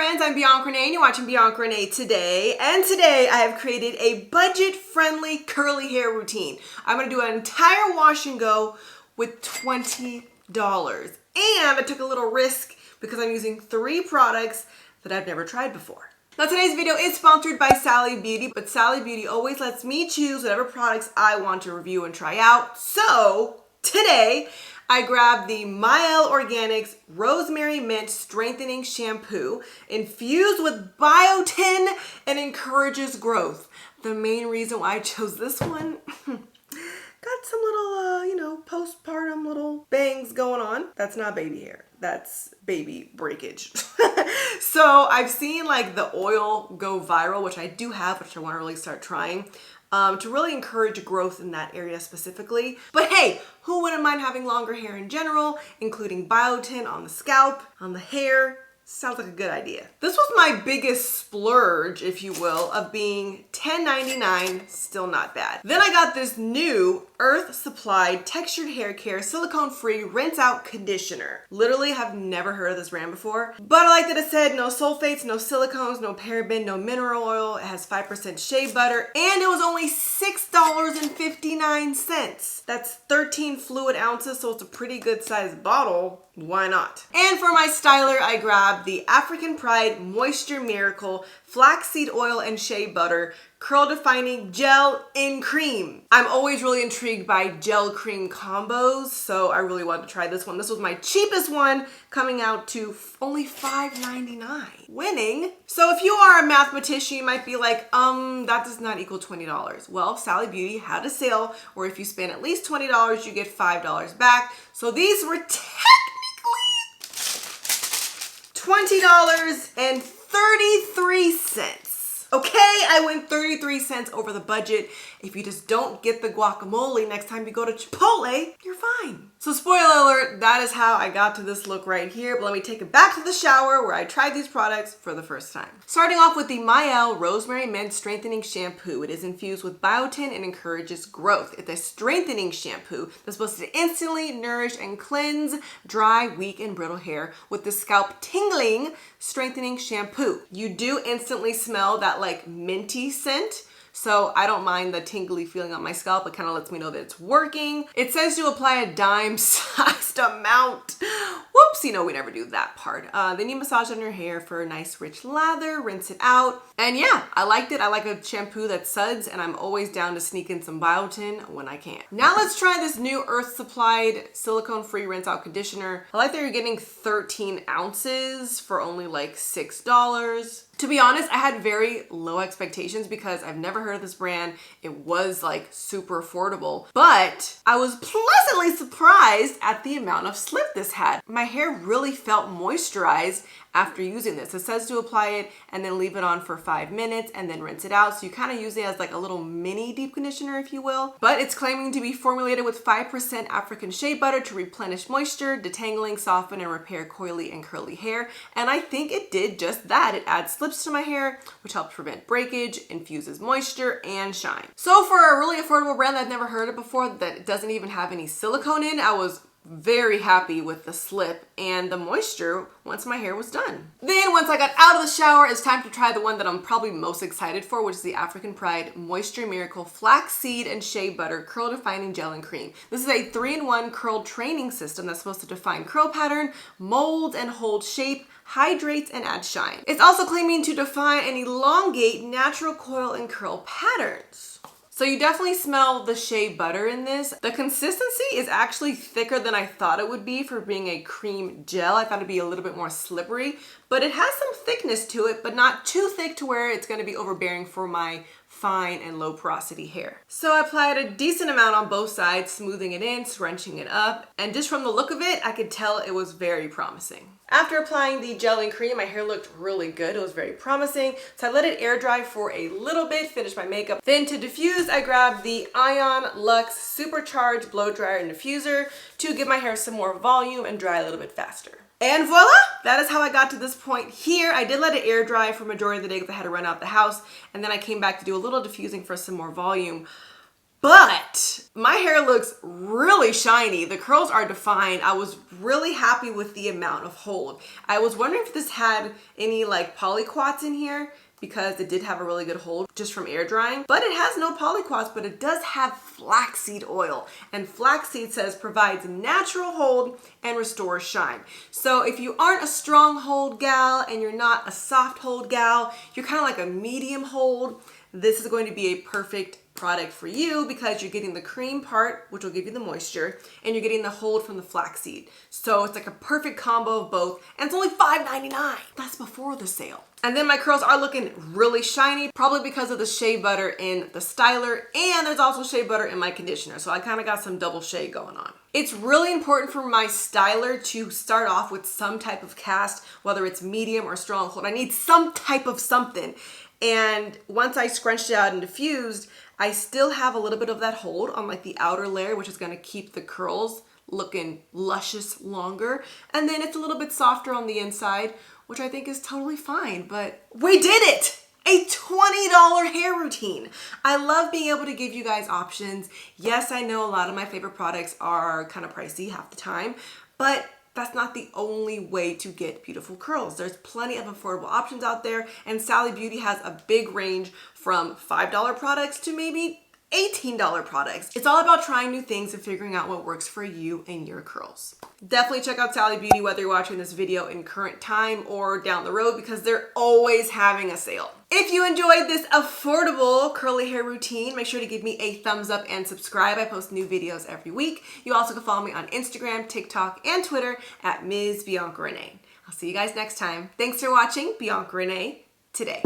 friends, I'm BiancaRenee and you're watching BiancaRenee today. And today I have created a budget-friendly curly hair routine. I'm gonna do an entire wash and go with $20. And I took a little risk because I'm using 3 products that I've never tried before. Now today's video is sponsored by Sally Beauty, but Sally Beauty always lets me choose whatever products I want to review and try out. So today, I grabbed the Mielle Organics Rosemary Mint Strengthening Shampoo infused with biotin and encourages growth. The main reason why I chose this one, got some little, postpartum little bangs going on. That's not baby hair. That's baby breakage. So I've seen like the oil go viral, which I do have, which I want to really start trying. To really encourage growth in that area specifically. But hey, who wouldn't mind having longer hair in general, including biotin on the scalp, on the hair? Sounds like a good idea. This was my biggest splurge, if you will, of being $10.99, still not bad. Then I got this new Earth Supplied Textured Hair Care Silicone-Free Rinse Out Conditioner. Literally have never heard of this brand before, but I like that it said no sulfates, no silicones, no paraben, no mineral oil. It has 5% shea butter, and it was only $6.59. That's 13 fluid ounces, so it's a pretty good sized bottle. Why not? And for my styler, I grabbed the African Pride Moisture Miracle Flaxseed Oil and Shea Butter Curl Defining Gel in Cream. I'm always really intrigued by gel cream combos, so I really wanted to try this one. This was my cheapest one, coming out to only $5.99. Winning. So if you are a mathematician, you might be like, that does not equal $20. Well, Sally Beauty had a sale where if you spend at least $20, you get $5 back. So these were $20.33. Okay, I went 33 cents over the budget. If you just don't get the guacamole next time you go to Chipotle, you're fine. So spoiler alert, that is how I got to this look right here. But let me take it back to the shower where I tried these products for the first time. Starting off with the Mielle Rosemary Mint Strengthening Shampoo. It is infused with biotin and encourages growth. It's a strengthening shampoo that's supposed to instantly nourish and cleanse dry, weak, and brittle hair with the scalp tingling strengthening shampoo. You do instantly smell that like minty scent. So I don't mind the tingly feeling on my scalp. It kind of lets me know that it's working. It says to apply a dime-sized amount. Whoops, we never do that part. Then you massage on your hair for a nice rich lather, rinse it out. And yeah, I liked it. I like a shampoo that suds, and I'm always down to sneak in some biotin when I can. Now let's try this new Earth Supplied silicone-free rinse out conditioner. I like that you're getting 13 ounces for only like $6. To be honest, I had very low expectations because I've never heard of this brand. It was like super affordable, but I was pleasantly surprised at the amount of slip this had. My hair really felt moisturized after using this. It says to apply it and then leave it on for 5 minutes and then rinse it out. So you kind of use it as like a little mini deep conditioner, if you will. But it's claiming to be formulated with 5% African shea butter to replenish moisture, detangling, soften, and repair coily and curly hair. And I think it did just that. It adds slips to my hair, which helps prevent breakage, infuses moisture, and shine. So for a really affordable brand that I've never heard of before, that doesn't even have any silicone in, I was very happy with the slip and the moisture once my hair was done. Then once I got out of the shower, it's time to try the one that I'm probably most excited for, which is the African Pride Moisture Miracle Flaxseed and Shea Butter Curl Defining Gel and Cream. This is a 3-in-1 curl training system that's supposed to define curl pattern, mold and hold shape, hydrates, and add shine. It's also claiming to define and elongate natural coil and curl patterns. So you definitely smell the shea butter in this. The consistency is actually thicker than I thought it would be for being a cream gel. I thought it'd be a little bit more slippery, but it has some thickness to it, but not too thick to where it's gonna be overbearing for my fine and low porosity hair. So I applied a decent amount on both sides, smoothing it in, scrunching it up, and just from the look of it, I could tell it was very promising. After applying the gel and cream, my hair looked really good. It was very promising. So I let it air dry for a little bit, finished my makeup. Then to diffuse, I grabbed the Ion Luxe Supercharged Blow Dryer and Diffuser to give my hair some more volume and dry a little bit faster. And voila, that is how I got to this point here. I did let it air dry for majority of the day because I had to run out the house, and then I came back to do a little diffusing for some more volume. but my hair looks really shiny. The curls are defined. I was really happy with the amount of hold. I was wondering if this had any like polyquats in here, because it did have a really good hold just from air drying, but it has no polyquats, but it does have flaxseed oil, and flaxseed says provides natural hold and restores shine. So if you aren't a strong hold gal and you're not a soft hold gal, you're kind of like a medium hold, this is going to be a perfect product for you because you're getting the cream part, which will give you the moisture, and you're getting the hold from the flaxseed. So it's like a perfect combo of both, and it's only $5.99. That's before the sale. And then my curls are looking really shiny, probably because of the shea butter in the styler, and there's also shea butter in my conditioner. So I kind of got some double shea going on. It's really important for my styler to start off with some type of cast, whether it's medium or strong hold. I need some type of something. And once I scrunched it out and diffused, I still have a little bit of that hold on like the outer layer, which is going to keep the curls looking luscious longer. And then it's a little bit softer on the inside, which I think is totally fine. But we did it! A $20 hair routine. I love being able to give you guys options. Yes, I know a lot of my favorite products are kind of pricey half the time, but that's not the only way to get beautiful curls. There's plenty of affordable options out there, and Sally Beauty has a big range from $5 products to maybe $18 products. It's all about trying new things and figuring out what works for you and your curls. Definitely check out Sally Beauty, whether you're watching this video in current time or down the road, because they're always having a sale. If you enjoyed this affordable curly hair routine, make sure to give me a thumbs up and subscribe. I post new videos every week. You also can follow me on Instagram, TikTok, and Twitter at Ms. BiancaRenee. I'll see you guys next time. Thanks for watching BiancaRenee Today.